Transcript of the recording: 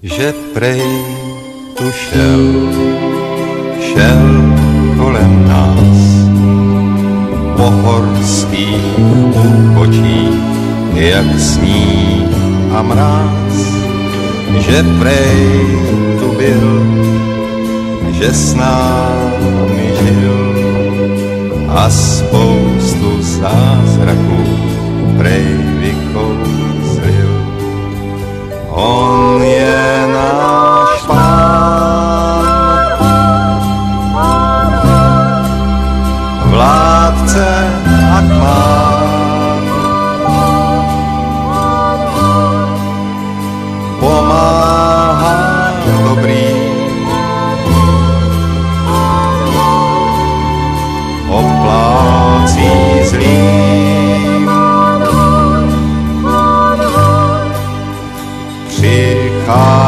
že prej tu šel kolem nás po horských úkočích, jak sníh a mráz, že prej tu byl, že s námi žil a spoustu zázraků prej vykouzlil. On je náš pán, vládce a kmán, pomáhá dobrý, oplácí zlým, přichází